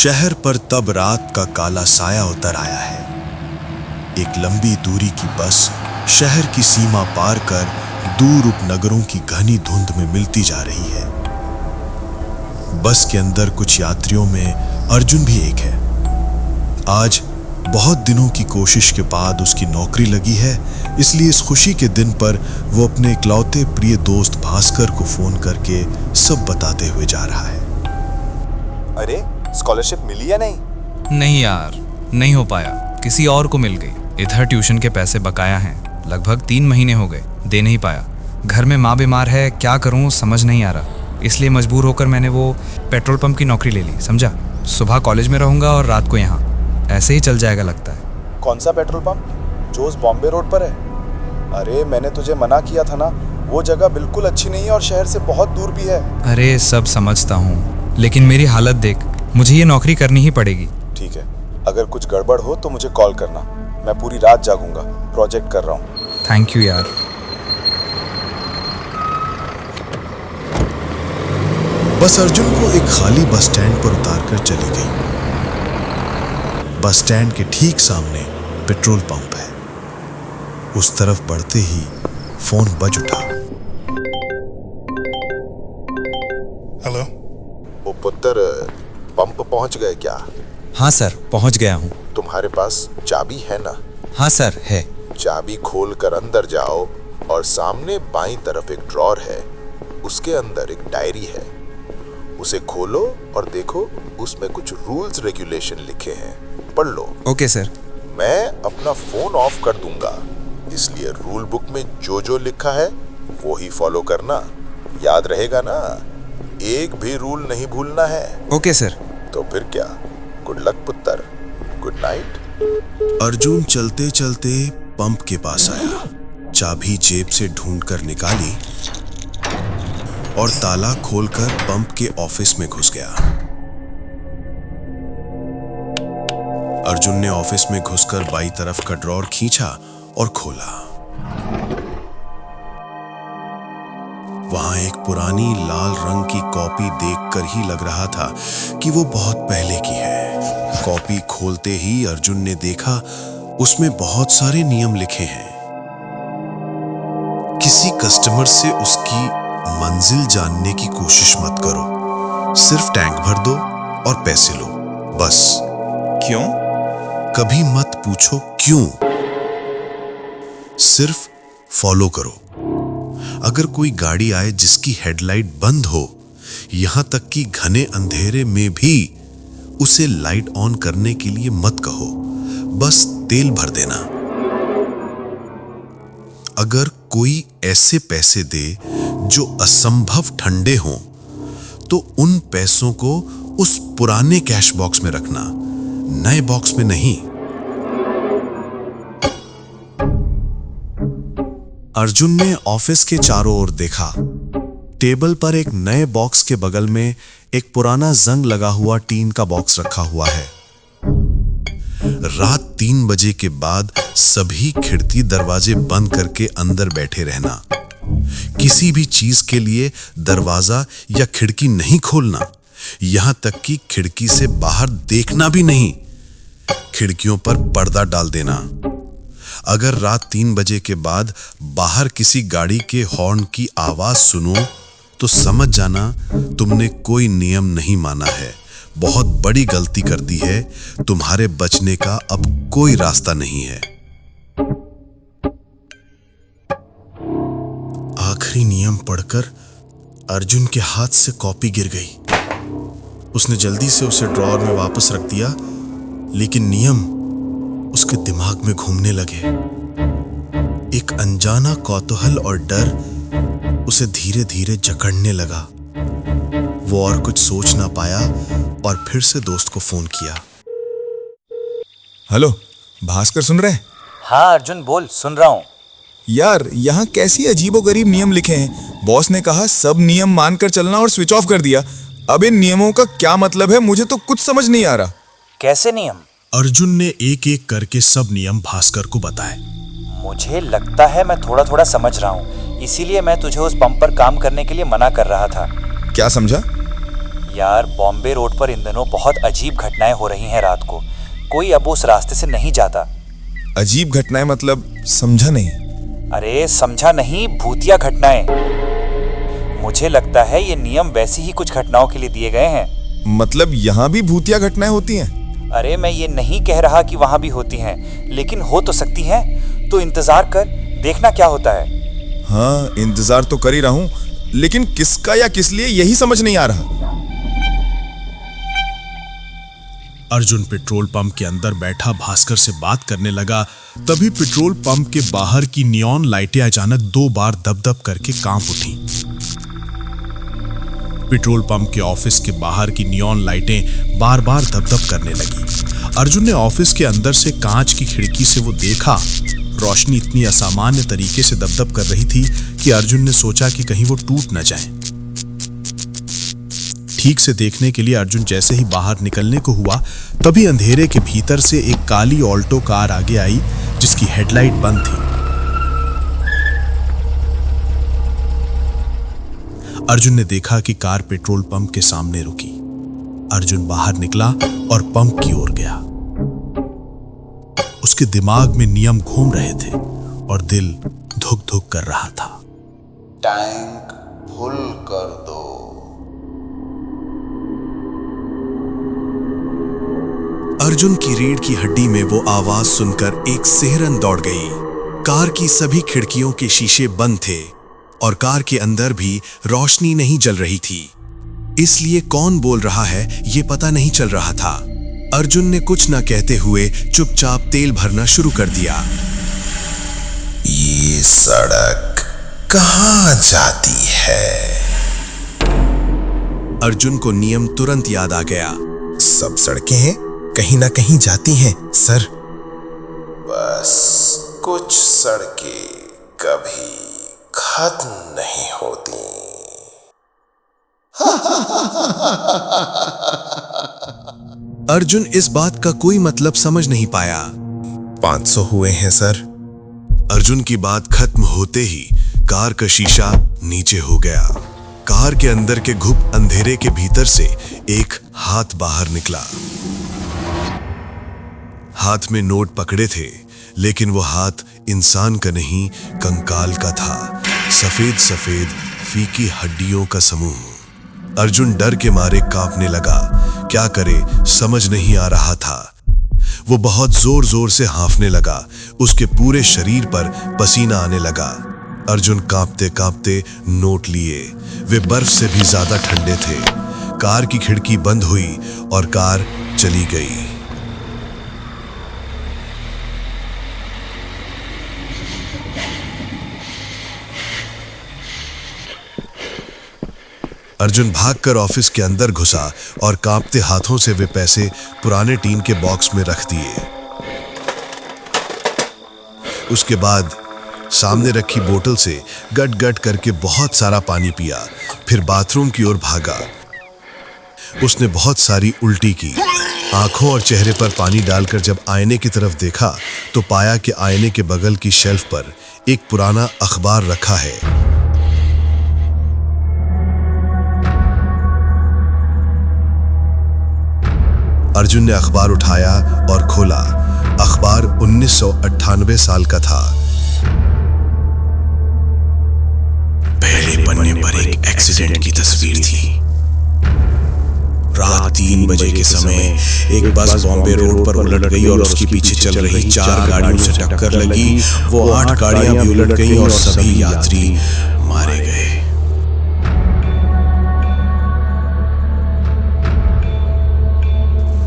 शहर पर तब रात का काला साया उतर आया है। एक लंबी दूरी की बस शहर की सीमा पार कर दूर उपनगरों की घनी धुंध में मिलती जा रही है। बस के अंदर कुछ यात्रियों में अर्जुन भी एक है। आज बहुत दिनों की कोशिश के बाद उसकी नौकरी लगी है, इसलिए इस खुशी के दिन पर वो अपने इकलौते प्रिय दोस्त भास्कर को फोन करके सब बताते हुए जा रहा है। अरे स्कॉलरशिप मिली या नहीं? नहीं यार, नहीं हो पाया, किसी और को मिल गई। इधर ट्यूशन के पैसे बकाया हैं, लगभग 3 महीने हो गए, दे नहीं पाया। घर में माँ बीमार है, क्या करूँ समझ नहीं आ रहा, इसलिए मजबूर होकर मैंने वो पेट्रोल पंप की नौकरी ले ली, समझा। सुबह कॉलेज में रहूँगा और रात को यहाँ, ऐसे ही चल जाएगा लगता है। कौन सा पेट्रोल पंप? जो उस बॉम्बे रोड पर है? अरे मैंने तुझे मना किया था ना, वो जगह बिल्कुल अच्छी नहीं है और शहर से बहुत दूर भी है। अरे सब समझता हूँ, लेकिन मेरी हालत देख, मुझे ये नौकरी करनी ही पड़ेगी। ठीक है, अगर कुछ गड़बड़ हो तो मुझे कॉल करना, मैं पूरी रात जागूंगा, प्रोजेक्ट कर रहा हूँ। थैंक यू यार। बस अर्जुन को एक खाली बस स्टैंड पर उतारकर चली गई। बस स्टैंड के ठीक सामने पेट्रोल पंप है। उस तरफ बढ़ते ही फोन बज उठा। हेलो। वो पुत्र, पंप पहुंच गए क्या? हाँ सर, पहुंच गया हूँ। तुम्हारे पास चाबी है ना? हाँ सर, है। चाबी खोलकर अंदर जाओ और सामने बाईं तरफ एक ड्रॉर है, उसके अंदर एक डायरी है, उसे खोलो और देखो, उसमें कुछ रूल्स रेगुलेशन लिखे हैं, पढ़ लो। Okay sir. मैं अपना फोन ऑफ कर दूंगा, इसलिए रूल बुक में जो जो लिखा है वो ही फॉलो करना, याद रहेगा ना? एक भी रूल नहीं भूलना है। Okay sir. तो फिर क्या, गुड लक पुत्र, गुड नाइट। अर्जुन चलते चलते पंप के पास आया, चाबी जेब से ढूंढकर निकाली और ताला खोलकर पंप के ऑफिस में घुस गया। अर्जुन ने ऑफिस में घुसकर बाईं तरफ का ड्रॉर खींचा और खोला। वहां एक पुरानी लाल रंग की कॉपी देखकर ही लग रहा था कि वो बहुत पहले की है। कॉपी खोलते ही अर्जुन ने देखा उसमें बहुत सारे नियम लिखे हैं। किसी कस्टमर से उसकी मंजिल जानने की कोशिश मत करो, सिर्फ टैंक भर दो और पैसे लो, बस। क्यों? कभी मत पूछो क्यों, सिर्फ फॉलो करो। अगर कोई गाड़ी आए जिसकी हेडलाइट बंद हो, यहां तक कि घने अंधेरे में भी, उसे लाइट ऑन करने के लिए मत कहो, बस तेल भर देना। अगर कोई ऐसे पैसे दे जो असंभव ठंडे हों, तो उन पैसों को उस पुराने कैश बॉक्स में रखना, नए बॉक्स में नहीं। अर्जुन ने ऑफिस के चारों ओर देखा। टेबल पर एक नए बॉक्स के बगल में एक पुराना जंग लगा हुआ टीन का बॉक्स रखा हुआ है। रात 3 बजे के बाद सभी खिड़की दरवाजे बंद करके अंदर बैठे रहना। किसी भी चीज के लिए दरवाजा या खिड़की नहीं खोलना, यहां तक कि खिड़की से बाहर देखना भी नहीं। खिड़कियों पर पर्दा डाल देना। अगर रात 3 बजे के बाद बाहर किसी गाड़ी के हॉर्न की आवाज सुनो तो समझ जाना तुमने कोई नियम नहीं माना है, बहुत बड़ी गलती कर दी है, तुम्हारे बचने का अब कोई रास्ता नहीं है। आखिरी नियम पढ़कर अर्जुन के हाथ से कॉपी गिर गई। उसने जल्दी से उसे ड्रॉअर में वापस रख दिया, लेकिन नियम उसके दिमाग में घूमने लगे। एक अनजाना कौतूहल और डर उसे धीरे धीरे जकड़ने लगा। वो और कुछ सोच ना पाया और फिर से दोस्त को फोन किया। हेलो, भास्कर सुन रहे हैं? हाँ अर्जुन बोल, सुन रहा हूँ। यार यहाँ कैसी अजीबोगरीब नियम लिखे हैं। बॉस ने कहा सब नियम मानकर चलना और स्विच ऑफ कर दिया। अब इन नियमों का क्या मतलब है, मुझे तो कुछ समझ नहीं आ रहा। कैसे नियम? अर्जुन ने एक एक करके सब नियम भास्कर को बताए। मुझे लगता है मैं थोड़ा थोड़ा समझ रहा हूँ, इसीलिए मैं तुझे उस पंप पर काम करने के लिए मना कर रहा था। क्या समझा? यार बॉम्बे रोड पर इन दिनों बहुत अजीब घटनाएं हो रही हैं रात को। कोई अब उस रास्ते से नहीं जाता। अजीब घटनाएं मतलब समझा नहीं। अरे समझा नहीं, भूतिया घटनाएं। मुझे लगता है ये नियम वैसी ही कुछ घटनाओं के लिए दिए गए हैं। मतलब यहाँ भी भूतिया घटनाएं होती हैं? अरे मैं ये नहीं कह रहा कि वहां भी होती हैं, लेकिन हो तो सकती हैं। तो इंतजार कर, देखना क्या होता है। हाँ, इंतजार तो कर ही रहा हूँ, लेकिन किसका या किस लिए यही समझ नहीं आ रहा। अर्जुन पेट्रोल पंप के अंदर बैठा भास्कर से बात करने लगा। तभी पेट्रोल पंप के बाहर की नियॉन लाइटें अचानक 2 बार दब-दब करके कांप उठी। पेट्रोल पंप के ऑफिस के बाहर की नियॉन लाइटें बार-बार दब-दब करने लगी। अर्जुन ने ऑफिस के अंदर से कांच की खिड़की से वो देखा। रोशनी इतनी असामान्य तरीके से दब-दब कर रही थी कि अर्जुन ने सोचा कि कहीं वो टूट न जाए। ठीक से देखने के लिए अर्जुन जैसे ही बाहर निकलने को हुआ, तभी अंधेरे के भीतर से एक काली ऑल्टो कार आगे आई जिसकी हेडलाइट बंद थी। अर्जुन ने देखा कि कार पेट्रोल पंप के सामने रुकी। अर्जुन बाहर निकला और पंप की ओर गया। उसके दिमाग में नियम घूम रहे थे और दिल धुक-धुक कर रहा था। टैंक फुल कर दो। अर्जुन की रीढ़ की हड्डी में वो आवाज सुनकर एक सिहरन दौड़ गई। कार की सभी खिड़कियों के शीशे बंद थे और कार के अंदर भी रोशनी नहीं जल रही थी, इसलिए कौन बोल रहा है ये पता नहीं चल रहा था। अर्जुन ने कुछ न कहते हुए चुपचाप तेल भरना शुरू कर दिया। ये सड़क कहाँ जाती है? अर्जुन को नियम तुरंत याद आ गया। सब सड़कें हैं, कहीं ना कहीं जाती हैं सर। बस कुछ सड़कें कभी खत्म नहीं होती। अर्जुन इस बात का कोई मतलब समझ नहीं पाया। 500 हुए हैं सर। अर्जुन की बात खत्म होते ही कार का शीशा नीचे हो गया। कार के अंदर के घुप अंधेरे के भीतर से एक हाथ बाहर निकला। हाथ में नोट पकड़े थे, लेकिन वो हाथ इंसान का नहीं, कंकाल का था। सफेद सफेद फीकी हड्डियों का समूह। अर्जुन डर के मारे कांपने लगा। क्या करे समझ नहीं आ रहा था। वो बहुत जोर जोर से हांफने लगा। उसके पूरे शरीर पर पसीना आने लगा। अर्जुन कांपते कांपते नोट लिए। वे बर्फ से भी ज्यादा ठंडे थे। कार की खिड़की बंद हुई और कार चली गई। अर्जुन भागकर ऑफिस के अंदर घुसा और कांपते हाथों से वे पैसे पुराने टीन के बॉक्स में रख दिए। उसके बाद सामने रखी बोतल से गट गट करके बहुत सारा पानी पिया। फिर बाथरूम की ओर भागा। उसने बहुत सारी उल्टी की। आंखों और चेहरे पर पानी डालकर जब आईने की तरफ देखा तो पाया कि आईने के बगल की शेल्फ पर एक पुराना अखबार रखा है। अर्जुन ने अखबार उठाया और खोला। अखबार 1998 साल का था। पहले पन्ने पर एक एक्सीडेंट की तस्वीर थी। रात 3 बजे के समय एक बस बॉम्बे रोड पर उलट गई और उसके पीछे चल रही 4 गाड़ियों से टक्कर लगी। वो 8 गाड़ियां भी उलट गईं और सभी यात्री मारे गए।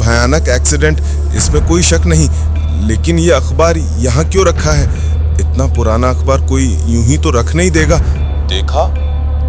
भयानक एक्सीडेंट, इसमें कोई शक नहीं, लेकिन ये अखबार यहाँ क्यों रखा है? इतना पुराना अखबार कोई यूं ही तो रख नहीं देगा। देखा,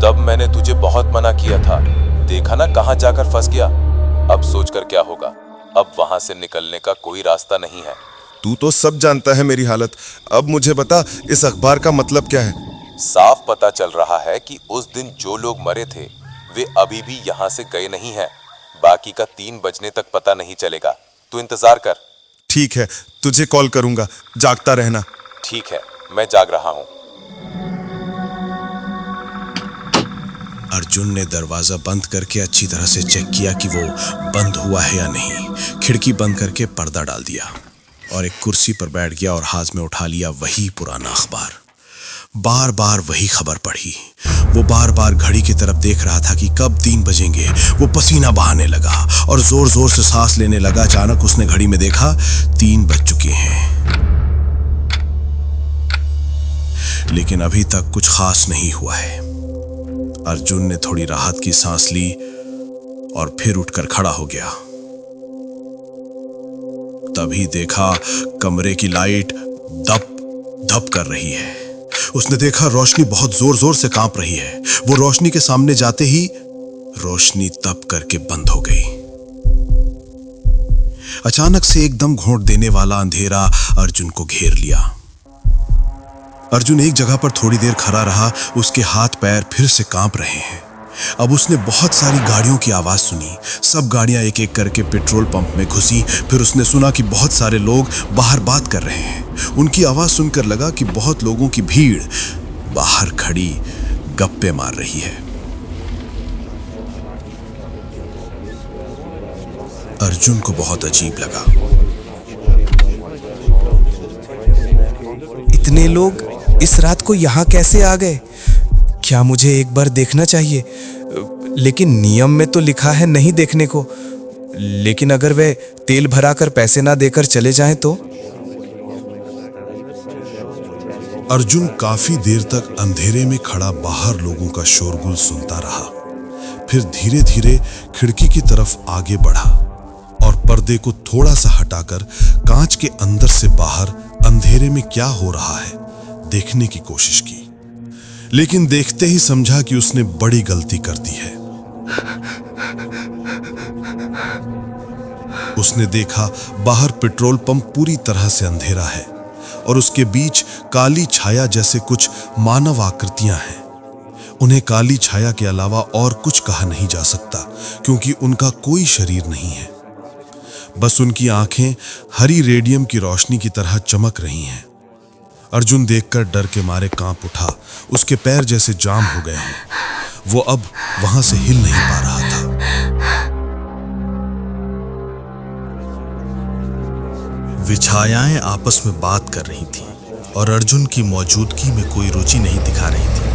तब मैंने तुझे बहुत मना किया था। देखा ना कहां जाकर फंस गया। अब सोचकर क्या होगा। अब वहां से निकलने का कोई रास्ता नहीं है। तू तो सब जानता है मेरी हालत। अब मुझे बता, इस अखबार का मतलब क्या है? साफ पता चल रहा है कि उस दिन जो लोग मरे थे वे अभी भी यहाँ से गए नहीं हैं। बाकी का 3 बजने तक पता नहीं चलेगा। तू इंतजार कर। ठीक है, तुझे कॉल करूंगा। जागता रहना। ठीक है, मैं जाग रहा हूँ। अर्जुन ने दरवाजा बंद करके अच्छी तरह से चेक किया कि वो बंद हुआ है या नहीं। खिड़की बंद करके पर्दा डाल दिया और एक कुर्सी पर बैठ गया और हाथ में उठा लिया वही पुराना अखबार। बार बार वही खबर पढ़ी। वो बार बार घड़ी की तरफ देख रहा था कि कब 3 बजेंगे। वो पसीना बहाने लगा और जोर जोर से सांस लेने लगा। अचानक उसने घड़ी में देखा 3 बज चुके हैं, लेकिन अभी तक कुछ खास नहीं हुआ है। अर्जुन ने थोड़ी राहत की सांस ली और फिर उठकर खड़ा हो गया। तभी देखा कमरे की लाइट दप दप कर रही है। उसने देखा रोशनी बहुत जोर जोर से कांप रही है। वो रोशनी के सामने जाते ही रोशनी तप करके बंद हो गई। अचानक से एकदम घोंट देने वाला अंधेरा अर्जुन को घेर लिया। अर्जुन एक जगह पर थोड़ी देर खड़ा रहा। उसके हाथ पैर फिर से कांप रहे हैं। अब उसने बहुत सारी गाड़ियों की आवाज सुनी। सब गाड़ियां एक एक करके पेट्रोल पंप में घुसी। फिर उसने सुना कि बहुत सारे लोग बाहर बात कर रहे हैं। उनकी आवाज सुनकर लगा कि बहुत लोगों की भीड़ बाहर खड़ी गप्पे मार रही है। अर्जुन को बहुत अजीब लगा। इतने लोग इस रात को यहाँ कैसे आ गए? क्या मुझे एक बार देखना चाहिए? लेकिन नियम में तो लिखा है नहीं देखने को। लेकिन अगर वे तेल भराकर पैसे ना देकर चले जाएं तो? अर्जुन काफी देर तक अंधेरे में खड़ा बाहर लोगों का शोरगुल सुनता रहा। फिर धीरे धीरे खिड़की की तरफ आगे बढ़ा और पर्दे को थोड़ा सा हटाकर कांच के अंदर से बाहर अंधेरे में क्या हो रहा है देखने की कोशिश की। लेकिन देखते ही समझा कि उसने बड़ी गलती कर दी है। उसने देखा बाहर पेट्रोल पंप पूरी तरह से अंधेरा है और उसके बीच काली छाया जैसे कुछ मानव आकृतियां हैं। उन्हें काली छाया के अलावा और कुछ कहा नहीं जा सकता, क्योंकि उनका कोई शरीर नहीं है। बस उनकी आंखें हरी रेडियम की रोशनी की तरह चमक रही हैं। अर्जुन देखकर डर के मारे कांप उठा। उसके पैर जैसे जाम हो गए हों। वो अब वहां से हिल नहीं पा रहा था। विछायाएं आपस में बात कर रही थीं और अर्जुन की मौजूदगी में कोई रुचि नहीं दिखा रही थी।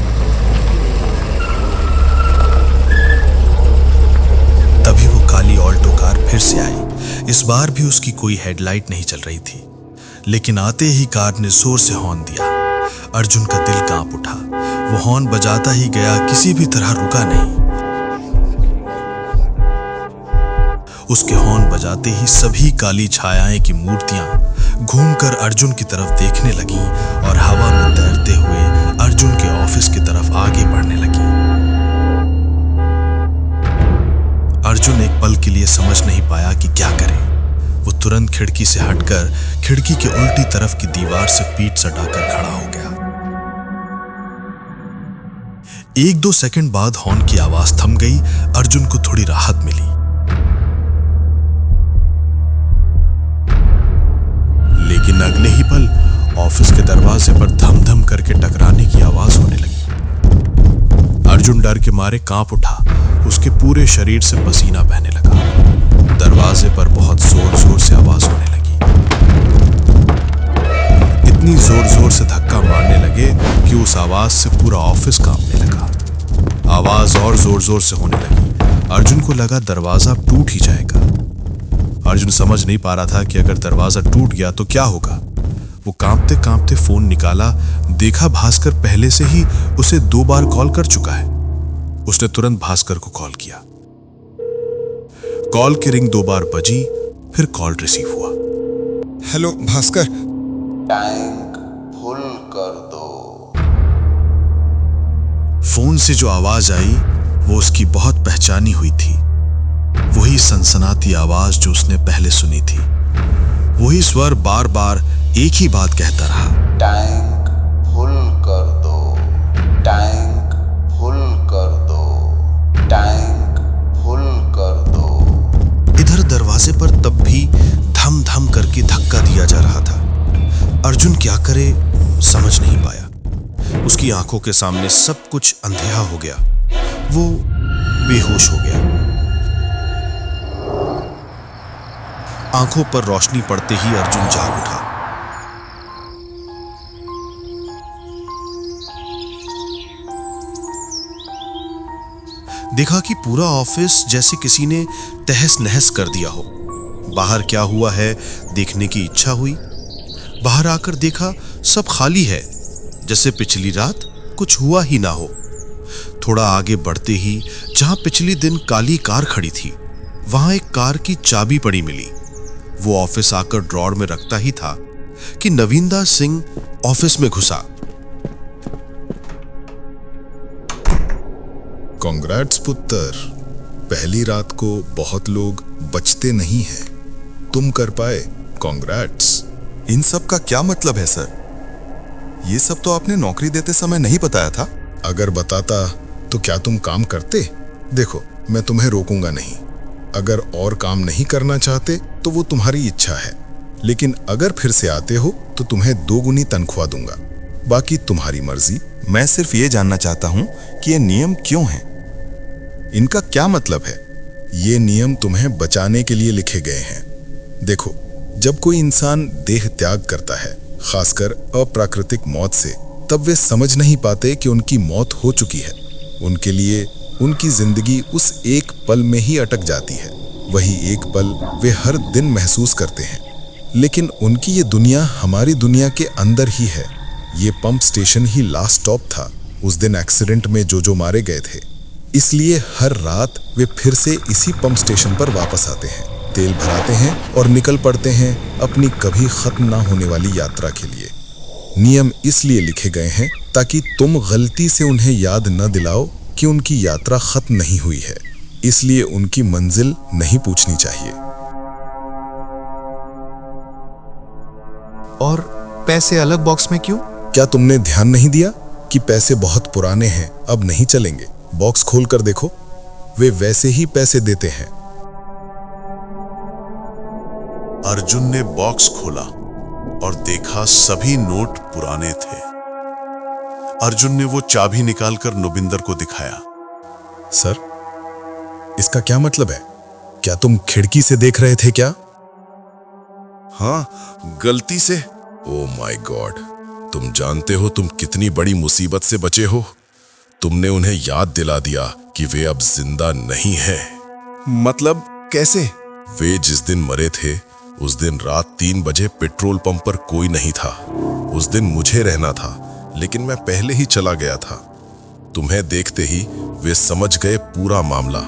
तभी वो काली ऑल्टो कार फिर से आई। इस बार भी उसकी कोई हेडलाइट नहीं चल रही थी, लेकिन आते ही कार ने जोर से हॉर्न दिया। अर्जुन का दिल कांप उठा। वो हॉर्न बजाता ही गया, किसी भी तरह रुका नहीं। उसके हॉर्न बजाते ही सभी काली छायाएं की मूर्तियां घूमकर अर्जुन की तरफ देखने लगीं और हवा में तैरते हुए अर्जुन के ऑफिस की तरफ आगे बढ़ने लगीं। अर्जुन एक पल के लिए समझ नहीं पाया कि क्या करे। वो तुरंत खिड़की से हटकर खिड़की के उल्टी तरफ की दीवार से पीठ सटाकर खड़ा हो गया। 1-2 सेकंड बाद हॉर्न की आवाज थम गई। अर्जुन को थोड़ी राहत मिली। लेकिन अगले ही पल ऑफिस के दरवाजे पर धम धम करके टकराने की आवाज होने लगी। अर्जुन डर के मारे कांप उठा। उसके पूरे शरीर से पसीना बहने लगा। दरवाजे पर बहुत जोर जोर से आवाज होने लगी। इतनी जोर जोर से धक्का मारने लगे कि उस आवाज से पूरा ऑफिस कांपने लगा। आवाज और जोर जोर से होने लगी। अर्जुन को लगा दरवाजा टूट ही जाएगा। अर्जुन समझ नहीं पा रहा था कि अगर दरवाजा टूट गया तो क्या होगा। वो कांपते कांपते फोन निकाला। देखा भास्कर पहले से ही उसे 2 बार कॉल कर चुका है। उसने तुरंत भास्कर को कॉल किया। कॉल की रिंग 2 बार बजी, फिर कॉल रिसीव हुआ। हेलो भास्कर। टैंक फुल कर दो। फोन से जो आवाज आई वो उसकी बहुत पहचानी हुई थी। वही सनसनाती आवाज जो उसने पहले सुनी थी। वही स्वर बार बार एक ही बात कहता रहा, टैंक फुल कर दो, टैंक फुल कर दो, टैंक फुल कर दो। इधर दरवाजे पर तब भी धम धम करके धक्का दिया जा रहा था। अर्जुन क्या करे समझ नहीं पाया। उसकी आंखों के सामने सब कुछ अंधेरा हो गया। वो बेहोश हो गया। आंखों पर रोशनी पड़ते ही अर्जुन जाग उठा। देखा कि पूरा ऑफिस जैसे किसी ने तहस नहस कर दिया हो। बाहर क्या हुआ है देखने की इच्छा हुई। बाहर आकर देखा सब खाली है, जैसे पिछली रात कुछ हुआ ही ना हो। थोड़ा आगे बढ़ते ही जहां पिछली दिन काली कार खड़ी थी, वहां एक कार की चाबी पड़ी मिली। वो ऑफिस आकर ड्रॉर में रखता ही था कि नवीनदास सिंह ऑफिस में घुसा। कांग्रेट्स पुत्र, पहली रात को बहुत लोग बचते नहीं हैं, तुम कर पाए, कांग्रेट्स। इन सब का क्या मतलब है सर? ये सब तो आपने नौकरी देते समय नहीं बताया था। अगर बताता तो क्या तुम काम करते? देखो, मैं तुम्हें रोकूंगा नहीं। अगर और काम नहीं करना चाहते तो वो तुम्हारी इच्छा है, लेकिन अगर फिर से आते हो तो तुम्हें 2 गुनी तनख्वाह दूंगा। बाकी तुम्हारी मर्जी। मैं सिर्फ ये जानना चाहता हूँ कि ये नियम क्यों हैं? इनका क्या मतलब है? ये नियम तुम्हें बचाने के लिए लिखे गए हैं। देखो, जब कोई इंसान देह त्याग करता है, खासकर अप्राकृतिक मौत से, तब वे समझ नहीं पाते कि उनकी मौत हो चुकी है। उनके लिए उनकी जिंदगी उस एक पल में ही अटक जाती है। वही एक पल वे हर दिन महसूस करते हैं। लेकिन उनकी ये दुनिया हमारी दुनिया के अंदर ही है। ये पंप स्टेशन ही लास्ट स्टॉप था उस दिन एक्सीडेंट में जो मारे गए थे। इसलिए हर रात वे फिर से इसी पंप स्टेशन पर वापस आते हैं, तेल भराते हैं और निकल पड़ते हैं अपनी कभी खत्म ना होने वाली यात्रा के लिए। नियम इसलिए लिखे गए हैं ताकि तुम गलती से उन्हें याद न दिलाओ कि उनकी यात्रा खत्म नहीं हुई है। इसलिए उनकी मंजिल नहीं पूछनी चाहिए। और पैसे अलग बॉक्स में क्यों? क्या तुमने ध्यान नहीं दिया कि पैसे बहुत पुराने हैं, अब नहीं चलेंगे? बॉक्स खोल कर देखो, वे वैसे ही पैसे देते हैं। अर्जुन ने बॉक्स खोला और देखा सभी नोट पुराने थे। अर्जुन ने वो चाबी निकालकर नुबिंदर को दिखाया। सर, इसका क्या मतलब है? क्या तुम खिड़की से देख रहे थे क्या? हाँ, गलती से। ओ माय गॉड, तुम जानते हो तुम कितनी बड़ी मुसीबत से बचे हो? तुमने उन्हें याद दिला दिया कि वे अब जिंदा नहीं हैं। मतलब कैसे? वे जिस दिन मरे थे उस दिन रात 3 बजे पेट्रोल पंप पर कोई नहीं था। उस दिन मुझे रहना था, लेकिन मैं पहले ही चला गया था। तुम्हें देखते ही वे समझ गए पूरा मामला।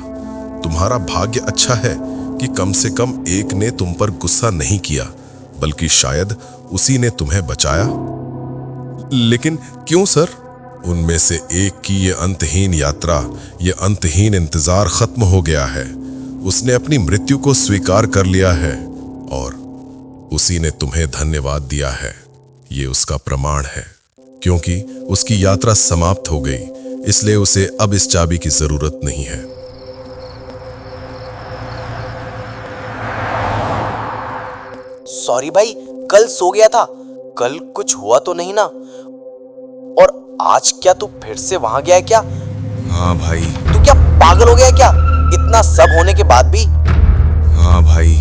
तुम्हारा भाग्य अच्छा है कि कम से कम एक ने तुम पर गुस्सा नहीं किया, बल्कि शायद उसी ने तुम्हें बचाया। लेकिन क्यों सर? उनमें से एक की ये अंतहीन यात्रा, ये अंतहीन इंतजार खत्म हो गया है। उसने अपनी मृत्यु को स्वीकार कर लिया है और उसी ने तुम्हें धन्यवाद दिया है। ये उसका प्रमाण है। क्योंकि उसकी यात्रा समाप्त हो गई, इसलिए उसे अब इस चाबी की जरूरत नहीं है। सॉरी भाई, कल सो गया था। कल कुछ हुआ तो नहीं ना? और आज क्या तू फिर से वहां गया है क्या? हाँ भाई। तू क्या पागल हो गया है क्या? इतना सब होने के बाद भी? हाँ भाई,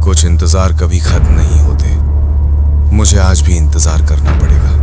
कुछ इंतजार कभी खत्म नहीं होते। मुझे आज भी इंतजार करना पड़ेगा।